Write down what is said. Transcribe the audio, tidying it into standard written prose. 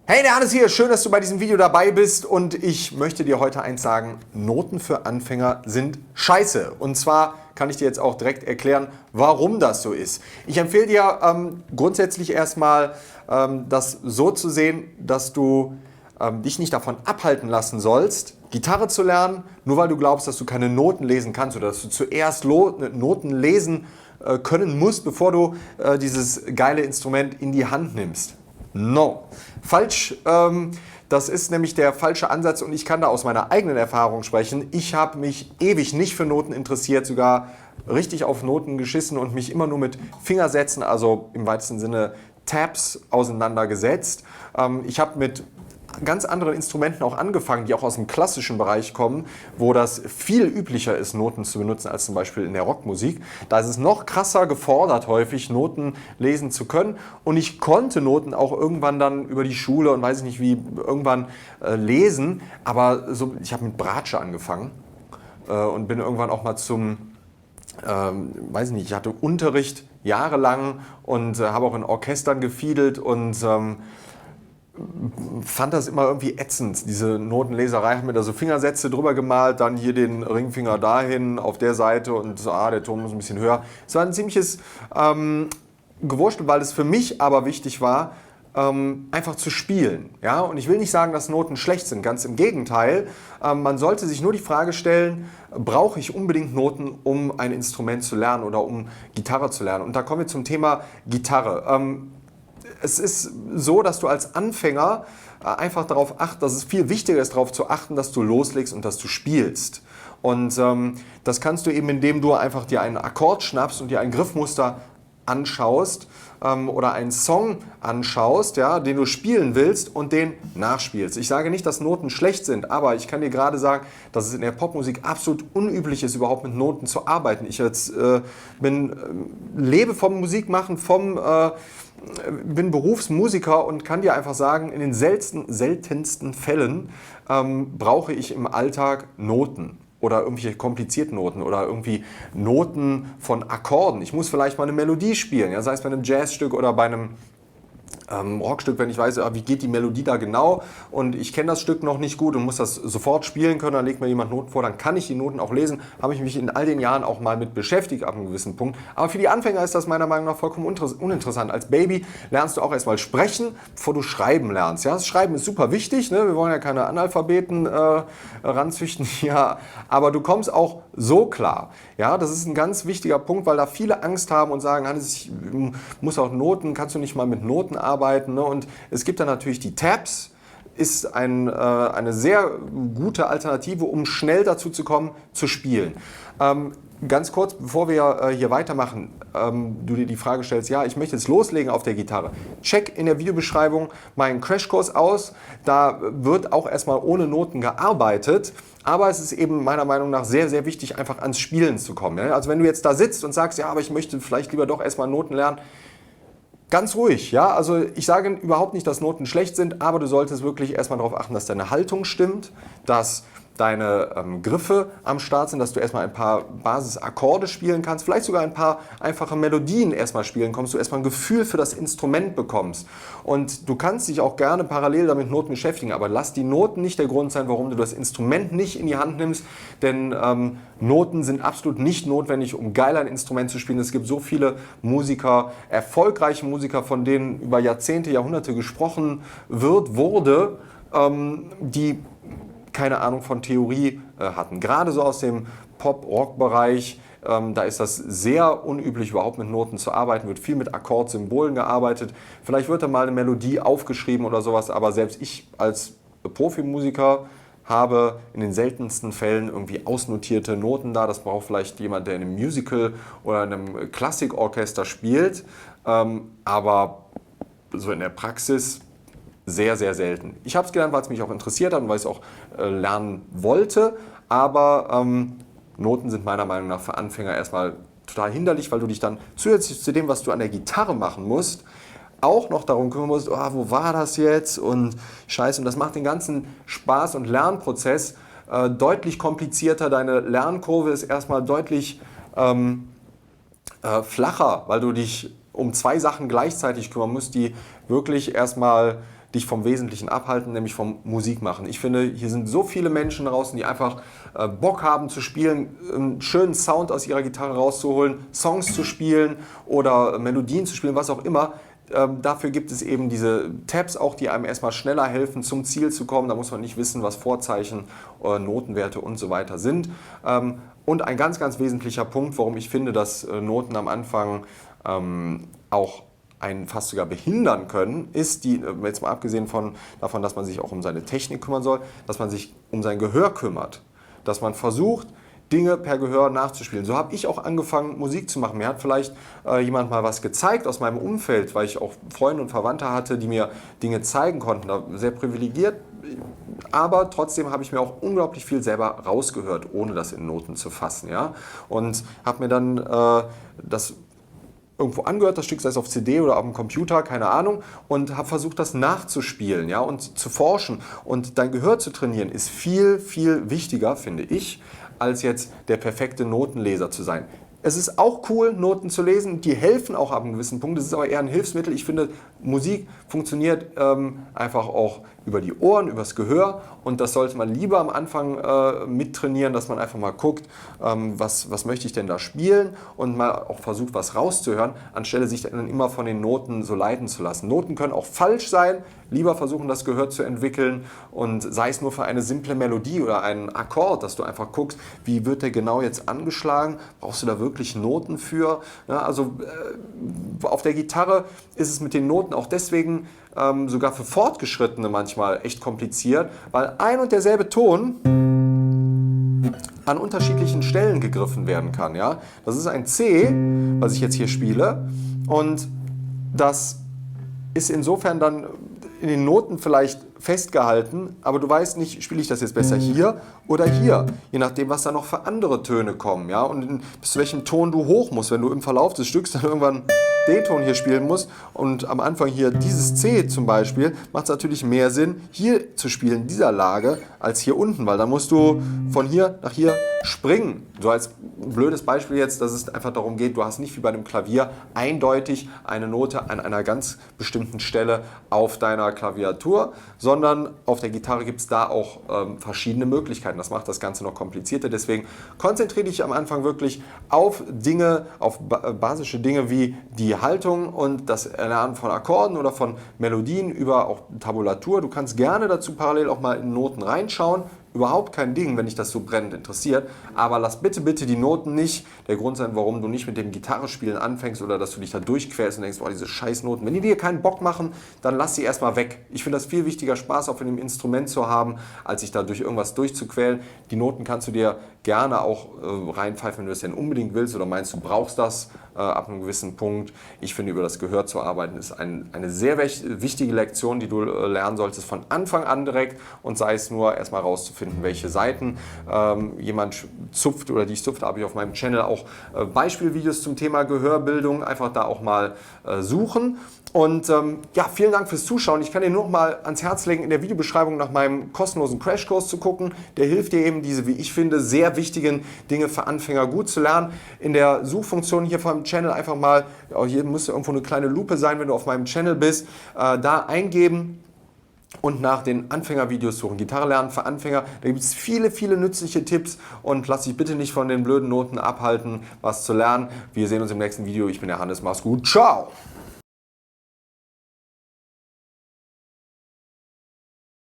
Hey, der Hannes hier, schön, dass du bei diesem Video dabei bist und ich möchte dir heute eins sagen, Noten für Anfänger sind scheiße. Und zwar kann ich dir jetzt auch direkt erklären, warum das so ist. Ich empfehle dir grundsätzlich erstmal, das so zu sehen, dass du dich nicht davon abhalten lassen sollst, Gitarre zu lernen, nur weil du glaubst, dass du keine Noten lesen kannst oder dass du zuerst Noten lesen können musst, bevor du dieses geile Instrument in die Hand nimmst. No, falsch. Das ist nämlich der falsche Ansatz und ich kann da aus meiner eigenen Erfahrung sprechen. Ich habe mich ewig nicht für Noten interessiert, sogar richtig auf Noten geschissen und mich immer nur mit Fingersätzen, also im weitesten Sinne Tabs, auseinandergesetzt. Ich habe mit ganz anderen Instrumenten auch angefangen, die auch aus dem klassischen Bereich kommen, wo das viel üblicher ist, Noten zu benutzen als zum Beispiel in der Rockmusik. Da ist es noch krasser gefordert, häufig Noten lesen zu können. Und ich konnte Noten auch irgendwann dann über die Schule und weiß ich nicht wie irgendwann lesen. Aber so, ich habe mit Bratsche angefangen und bin irgendwann auch mal zum weiß ich nicht, ich hatte Unterricht jahrelang und habe auch in Orchestern gefiedelt und fand das immer irgendwie ätzend, diese Notenleserei. Ich habe mir da so Fingersätze drüber gemalt, dann hier den Ringfinger dahin auf der Seite und so, der Ton muss ein bisschen höher. Es war ein ziemliches Gewurstel, weil es für mich aber wichtig war, einfach zu spielen. Ja? Und ich will nicht sagen, dass Noten schlecht sind, ganz im Gegenteil. Man sollte sich nur die Frage stellen, brauche ich unbedingt Noten, um ein Instrument zu lernen oder um Gitarre zu lernen? Und da kommen wir zum Thema Gitarre. Es ist so, dass du als Anfänger einfach darauf achtest, dass es viel wichtiger ist, darauf zu achten, dass du loslegst und dass du spielst. Und das kannst du eben, indem du einfach dir einen Akkord schnappst und dir ein Griffmuster anschaust oder einen Song anschaust, ja, den du spielen willst und den nachspielst. Ich sage nicht, dass Noten schlecht sind, aber ich kann dir gerade sagen, dass es in der Popmusik absolut unüblich ist, überhaupt mit Noten zu arbeiten. Ich jetzt lebe vom Musikmachen, bin Berufsmusiker und kann dir einfach sagen, in den seltensten Fällen brauche ich im Alltag Noten oder irgendwelche komplizierten Noten oder irgendwie Noten von Akkorden. Ich muss vielleicht mal eine Melodie spielen, ja, sei es bei einem Jazzstück oder bei einem Rockstück, wenn ich weiß, wie geht die Melodie da genau und ich kenne das Stück noch nicht gut und muss das sofort spielen können, dann legt mir jemand Noten vor, dann kann ich die Noten auch lesen, habe ich mich in all den Jahren auch mal mit beschäftigt ab einem gewissen Punkt. Aber für die Anfänger ist das meiner Meinung nach vollkommen uninteressant. Als Baby lernst du auch erstmal sprechen, bevor du schreiben lernst. Ja? Das Schreiben ist super wichtig, ne? Wir wollen ja keine Analphabeten ranzüchten hier, aber du kommst auch so klar. Ja? Das ist ein ganz wichtiger Punkt, weil da viele Angst haben und sagen, Hannes, ich muss auch Noten, kannst du nicht mal mit Noten arbeiten? Ne? Und es gibt dann natürlich die Tabs, ist eine sehr gute Alternative, um schnell dazu zu kommen, zu spielen. Ganz kurz, bevor wir hier weitermachen, du dir die Frage stellst, ja, ich möchte jetzt loslegen auf der Gitarre. Check in der Videobeschreibung meinen Crashkurs aus. Da wird auch erstmal ohne Noten gearbeitet. Aber es ist eben meiner Meinung nach sehr, sehr wichtig, einfach ans Spielen zu kommen. Ja? Also wenn du jetzt da sitzt und sagst, ja, aber ich möchte vielleicht lieber doch erstmal Noten lernen, ganz ruhig, ja. Also ich sage überhaupt nicht, dass Noten schlecht sind, aber du solltest wirklich erstmal darauf achten, dass deine Haltung stimmt, dass deine Griffe am Start sind, dass du erstmal ein paar Basisakkorde spielen kannst, vielleicht sogar ein paar einfache Melodien erstmal spielen kommst, du erstmal ein Gefühl für das Instrument bekommst. Und du kannst dich auch gerne parallel damit Noten beschäftigen, aber lass die Noten nicht der Grund sein, warum du das Instrument nicht in die Hand nimmst, denn Noten sind absolut nicht notwendig, um geil ein Instrument zu spielen. Es gibt so viele Musiker, erfolgreiche Musiker, von denen über Jahrzehnte, Jahrhunderte gesprochen wurde, die keine Ahnung von Theorie hatten. Gerade so aus dem Pop-Rock-Bereich, da ist das sehr unüblich, überhaupt mit Noten zu arbeiten, wird viel mit Akkordsymbolen gearbeitet. Vielleicht wird da mal eine Melodie aufgeschrieben oder sowas, aber selbst ich als Profimusiker habe in den seltensten Fällen irgendwie ausnotierte Noten da. Das braucht vielleicht jemand, der in einem Musical oder in einem Klassikorchester spielt, aber so in der Praxis sehr, sehr selten. Ich habe es gelernt, weil es mich auch interessiert hat und weil ich es auch lernen wollte, aber Noten sind meiner Meinung nach für Anfänger erstmal total hinderlich, weil du dich dann zusätzlich zu dem, was du an der Gitarre machen musst, auch noch darum kümmern musst, oh, wo war das jetzt und scheiße, und das macht den ganzen Spaß- und Lernprozess deutlich komplizierter. Deine Lernkurve ist erstmal deutlich flacher, weil du dich um zwei Sachen gleichzeitig kümmern musst, die wirklich erstmal dich vom Wesentlichen abhalten, nämlich vom Musikmachen. Ich finde, hier sind so viele Menschen draußen, die einfach Bock haben zu spielen, einen schönen Sound aus ihrer Gitarre rauszuholen, Songs zu spielen oder Melodien zu spielen, was auch immer. Dafür gibt es eben diese Tabs auch, die einem erstmal schneller helfen, zum Ziel zu kommen. Da muss man nicht wissen, was Vorzeichen, Notenwerte und so weiter sind. Und ein ganz, ganz wesentlicher Punkt, warum ich finde, dass Noten am Anfang auch einen fast sogar behindern können, ist, jetzt mal abgesehen davon, dass man sich auch um seine Technik kümmern soll, dass man sich um sein Gehör kümmert. Dass man versucht, Dinge per Gehör nachzuspielen. So habe ich auch angefangen, Musik zu machen. Mir hat vielleicht jemand mal was gezeigt aus meinem Umfeld, weil ich auch Freunde und Verwandte hatte, die mir Dinge zeigen konnten. Da sehr privilegiert, aber trotzdem habe ich mir auch unglaublich viel selber rausgehört, ohne das in Noten zu fassen. Ja? Und habe mir dann das irgendwo angehört, das Stück, sei es auf CD oder auf dem Computer, keine Ahnung, und habe versucht, das nachzuspielen, ja, und zu forschen. Und dein Gehör zu trainieren ist viel, viel wichtiger, finde ich, als jetzt der perfekte Notenleser zu sein. Es ist auch cool, Noten zu lesen, die helfen auch ab einem gewissen Punkt, das ist aber eher ein Hilfsmittel. Ich finde, Musik funktioniert einfach auch über die Ohren, übers Gehör, und das sollte man lieber am Anfang mittrainieren, dass man einfach mal guckt, was möchte ich denn da spielen, und mal auch versucht, was rauszuhören, anstelle sich dann immer von den Noten so leiten zu lassen. Noten können auch falsch sein, lieber versuchen, das Gehör zu entwickeln, und sei es nur für eine simple Melodie oder einen Akkord, dass du einfach guckst, wie wird der genau jetzt angeschlagen, brauchst du da wirklich Noten für? Ja, also auf der Gitarre ist es mit den Noten auch deswegen sogar für Fortgeschrittene manchmal echt kompliziert, weil ein und derselbe Ton an unterschiedlichen Stellen gegriffen werden kann. Ja? Das ist ein C, was ich jetzt hier spiele, und das ist insofern dann in den Noten vielleicht festgehalten, aber du weißt nicht, spiele ich das jetzt besser hier oder hier, je nachdem, was da noch für andere Töne kommen, ja, und bis zu welchem Ton du hoch musst, wenn du im Verlauf des Stücks dann irgendwann den Ton hier spielen musst und am Anfang hier dieses C zum Beispiel, macht es natürlich mehr Sinn, hier zu spielen, in dieser Lage, als hier unten, weil dann musst du von hier nach hier springen. So als blödes Beispiel jetzt, dass es einfach darum geht, du hast nicht wie bei einem Klavier eindeutig eine Note an einer ganz bestimmten Stelle auf deiner Klaviatur, sondern auf der Gitarre gibt es da auch verschiedene Möglichkeiten. Das macht das Ganze noch komplizierter. Deswegen konzentriere dich am Anfang wirklich auf Dinge, auf basische Dinge wie die Haltung und das Erlernen von Akkorden oder von Melodien über auch Tabulatur. Du kannst gerne dazu parallel auch mal in Noten reinschauen. Überhaupt kein Ding, wenn dich das so brennend interessiert, aber lass bitte, bitte die Noten nicht der Grund sein, warum du nicht mit dem Gitarrespielen anfängst oder dass du dich da durchquälst und denkst, boah, diese Scheißnoten. Wenn die dir keinen Bock machen, dann lass sie erstmal weg. Ich finde das viel wichtiger, Spaß auf einem Instrument zu haben, als sich da durch irgendwas durchzuquälen. Die Noten kannst du dir gerne auch reinpfeifen, wenn du das denn unbedingt willst oder meinst, du brauchst das ab einem gewissen Punkt. Ich finde, über das Gehör zu arbeiten ist eine sehr wichtige Lektion, die du lernen solltest von Anfang an direkt, und sei es nur erstmal rauszufinden, welche Seiten jemand zupft oder die ich zupft, habe ich auf meinem Channel auch Beispielvideos zum Thema Gehörbildung, einfach da auch mal suchen. Und ja, vielen Dank fürs Zuschauen. Ich kann dir nur noch mal ans Herz legen, in der Videobeschreibung nach meinem kostenlosen Crashkurs zu gucken. Der hilft dir eben, diese, wie ich finde, sehr wichtigen Dinge für Anfänger gut zu lernen. In der Suchfunktion hier vom Channel einfach mal, hier muss irgendwo eine kleine Lupe sein, wenn du auf meinem Channel bist, da eingeben und nach den Anfängervideos suchen. Gitarre lernen für Anfänger, da gibt es viele, viele nützliche Tipps, und lass dich bitte nicht von den blöden Noten abhalten, was zu lernen. Wir sehen uns im nächsten Video. Ich bin der Hannes, mach's gut, ciao!